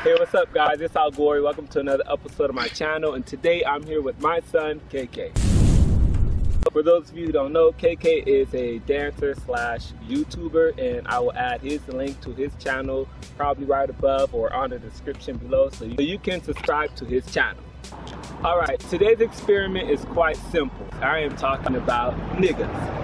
Hey, what's up, guys? It's Al Gory. Welcome to another episode of my channel, and today I'm here with my son, KK. For those of you who don't know, KK is a dancer slash YouTuber, and I will add his link to his channel probably right above or on the description below, so you can subscribe to his channel. Alright, today's experiment is quite simple. I am talking about niggas.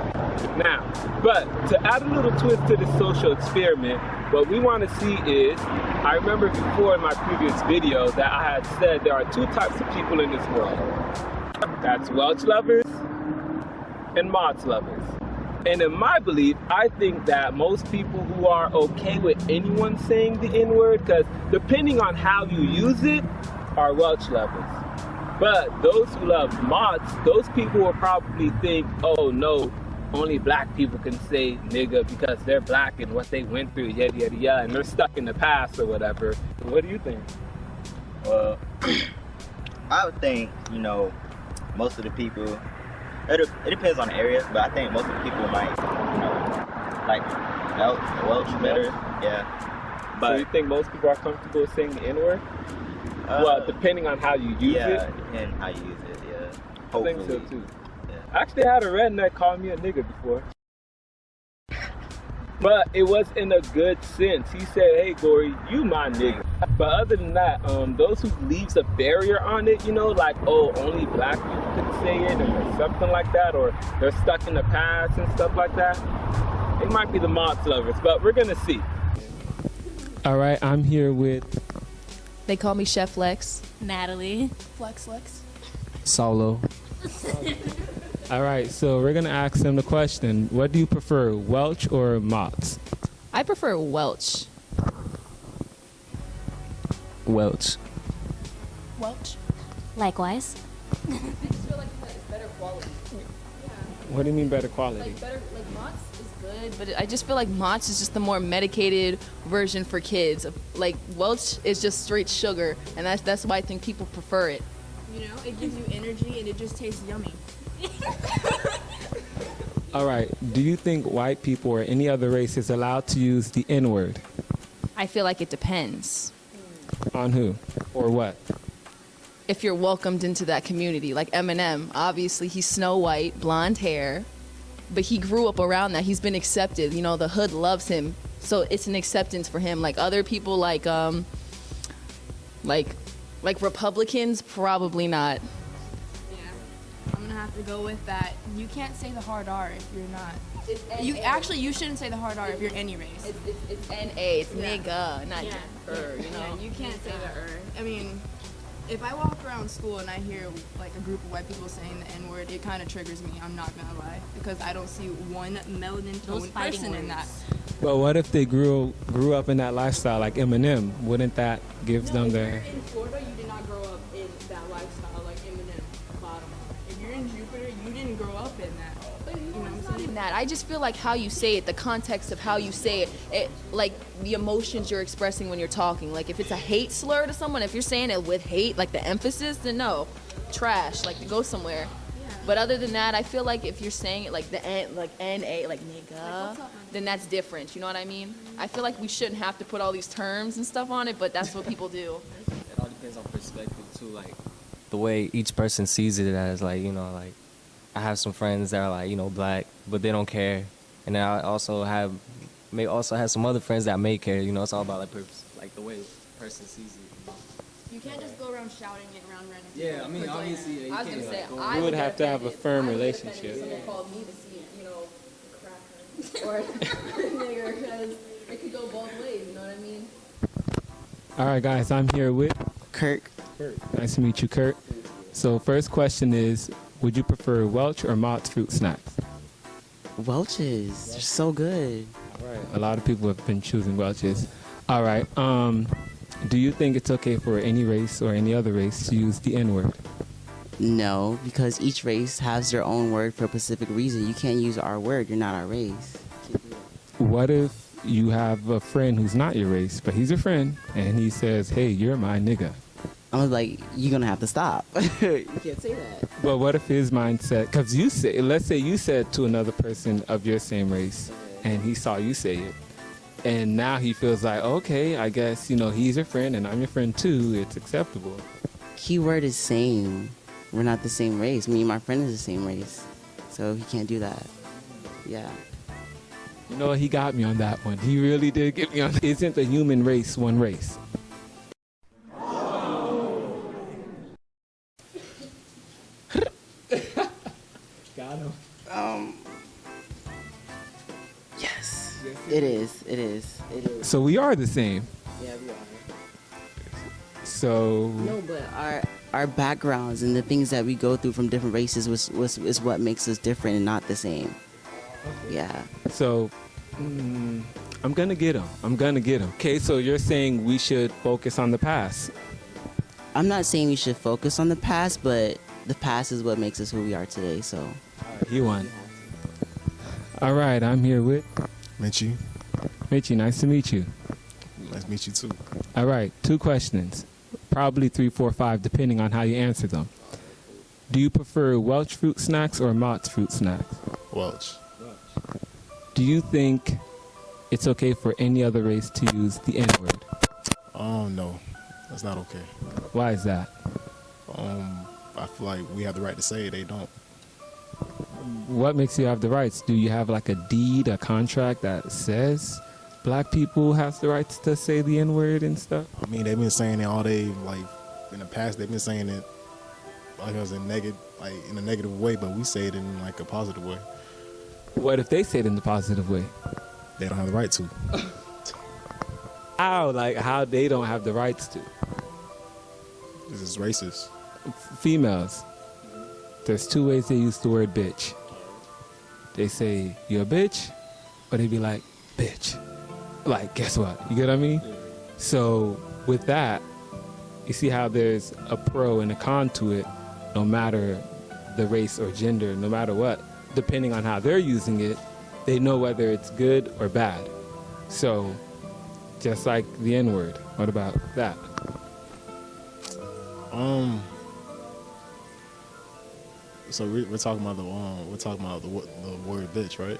Now, but to add a little twist to this social experiment, what we want to see is, I remember before in my previous video that I had said there are two types of people in this world. That's Welch lovers and Mott lovers. And in my belief, I think that most people who are okay with anyone saying the N-word, because depending on how you use it, are Welch lovers. But those who love Motts, those people will probably think, oh no, only black people can say nigga because they're black and what they went through, yada yada yada, and they're stuck in the past or whatever. What do you think? Well, I would think, you know, most of the people, it depends on the area, but I think most of the people might, you know, like Welch better, yeah. But so you think most people are comfortable saying the N-word? Well, depending on how you use it? Yeah, depending on how you use it, yeah. Hopefully. I think so too. I actually had a redneck call me a nigga before. But it was in a good sense. He said, hey Gory, you my nigga. But other than that, those who leaves a barrier on it, you know, like, oh, only black people can say it or something like that, or they're stuck in the past and stuff like that, it might be the Mott lovers, but we're gonna see. All right, I'm here with... They call me Chef Lex. Natalie. Flex Lex. Solo. All right, so we're gonna ask them the question: what do you prefer, Welch or Mott? I prefer Welch. Welch. Welch. Likewise. I just feel like it's better quality. Yeah. What do you mean better quality? Like Mott's is good, but I just feel like Mott's is just the more medicated version for kids. Like Welch is just straight sugar, and that's why I think people prefer it. You know, it gives you energy and it just tastes yummy. All right, do you think white people or any other race is allowed to use the N-word? I feel like it depends. On who or what? If you're welcomed into that community, like Eminem, obviously he's Snow White, blonde hair, but he grew up around that. He's been accepted. You know, the hood loves him, so it's an acceptance for him. Like other people, like Republicans, probably not. I'm gonna have to go with that. You can't say the hard R if you're not. You shouldn't say the hard R if you're any race. It's N-A, it's nigga, not Yeah. you know. Yeah, you can't say the I mean, if I walk around school and I hear like a group of white people saying the N-word, it kind of triggers me. I'm not gonna lie, because I don't see one melanin toned person in that. But what if they grew up in that lifestyle like Eminem? Wouldn't that give them If the... you're in Florida, you did not grow up in that lifestyle like Eminem. Bottom line. If you're in Jupiter, you didn't grow up in that. You know what I'm saying? That I just feel like how you say it, the context of how you say it, like the emotions you're expressing when you're talking. Like if it's a hate slur to someone, if you're saying it with hate, like the emphasis, then no, trash, like go somewhere. Yeah. But other than that, I feel like if you're saying it like the N, like N-A, like nigga, then that's different. You know what I mean? I feel like we shouldn't have to put all these terms and stuff on it, but that's what people do. It all depends on perspective too, like the way each person sees it as, like, you know, like I have some friends that are like, you know, black, but they don't care, and then I also have some other friends that may care. You know, it's all about like purpose, like the way a person sees it. You can't just go around shouting it around random people. Yeah, I mean, obviously, you I was can't gonna say, like, go. I You would have to have a offended- firm I would get relationship. offended if someone called me to see, you know, cracker or nigger, because it could go both ways. You know what I mean? All right, guys, I'm here with Kirk. Nice to meet you, Kurt. So first question is, would you prefer Welch or Mott fruit snacks? Welch's. They're so good. All right. A lot of people have been choosing Welch's. All right. Do you think it's okay for any race or any other race to use the N-word? No, because each race has their own word for a specific reason. You can't use our word. You're not our race. What if you have a friend who's not your race, but he's your friend, and he says, hey, you're my nigga? I'm like, you're going to have to stop. You can't say that. But what if his mindset, because you say, let's say you said to another person of your same race, and he saw you say it, And now he feels like, okay, I guess, you know, he's your friend and I'm your friend too. It's acceptable. Keyword is same. We're not the same race. Me and my friend is the same race. So he can't do that. Yeah. You know what? He got me on that one. He really did get me on. Isn't the human race one race? Got him. Yes. It is. It is. It is. So we are the same. Yeah, we are. So No, but our backgrounds and the things that we go through from different races is what makes us different and not the same. Yeah. So, I'm gonna get him. I'm gonna get him. Okay, so you're saying we should focus on the past. I'm not saying we should focus on the past, but the past is what makes us who we are today. So. He won. All right, I'm here with Mitchie. Mitchie. Nice to meet you. Nice to meet you too. All right, 2 questions. Probably 3, 4, 5, depending on how you answer them. Do you prefer Welch fruit snacks or Mott's fruit snacks? Welch. Do you think it's okay for any other race to use the N-word? No, that's not okay. Why is that? I feel like we have the right to say it. They don't. What makes you have the rights? Do you have like a deed, a contract that says black people have the rights to say the N-word and stuff? I mean, they've been saying it all day. Like in the past, they've been saying it like it was in a negative way, but we say it in like a positive way. What if they say it in the positive way? They don't have the right to. How? Like how they don't have the rights to? This is racist. Females. There's 2 ways they use the word bitch. They say, you're a bitch, or they be like, bitch. Like, guess what? You get what I mean? So, with that, you see how there's a pro and a con to it, no matter the race or gender, no matter what. Depending on how they're using it, they know whether it's good or bad. So, just like the N-word. What about that? So we're talking about the word bitch, right?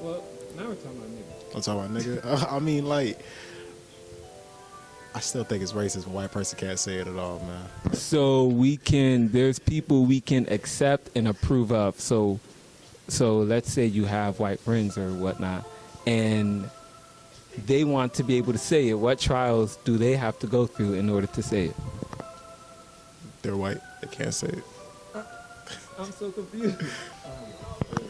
Well, now we're talking about nigga. I'm talking about nigga. I mean, like, I still think it's racist when a white person can't say it at all, man. So there's people we can accept and approve of. So let's say you have white friends or whatnot, and they want to be able to say it. What trials do they have to go through in order to say it? They're white. They can't say it. I'm so confused.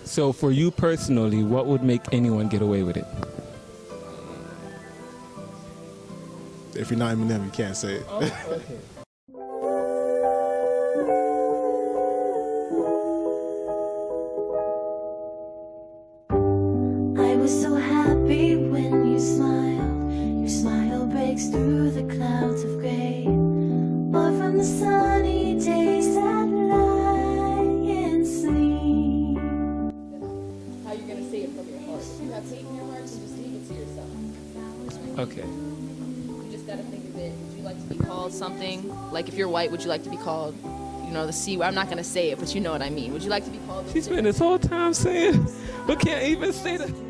So for you personally, what would make anyone get away with it? If you're not Eminem, you can't say it. Oh, okay. I was so happy when you smiled. Your smile breaks through the clouds of gray, or from the sunny days that lie in sleep. How you're gonna say it from your heart. If you have hate in your heart, then just leave it to yourself. Okay. You just gotta think of it. Would you like to be called something? Like if you're white, would you like to be called, you know, the C word? I'm not gonna say it, but you know what I mean. Would you like to be called? She spent this whole time saying, but can't even say that.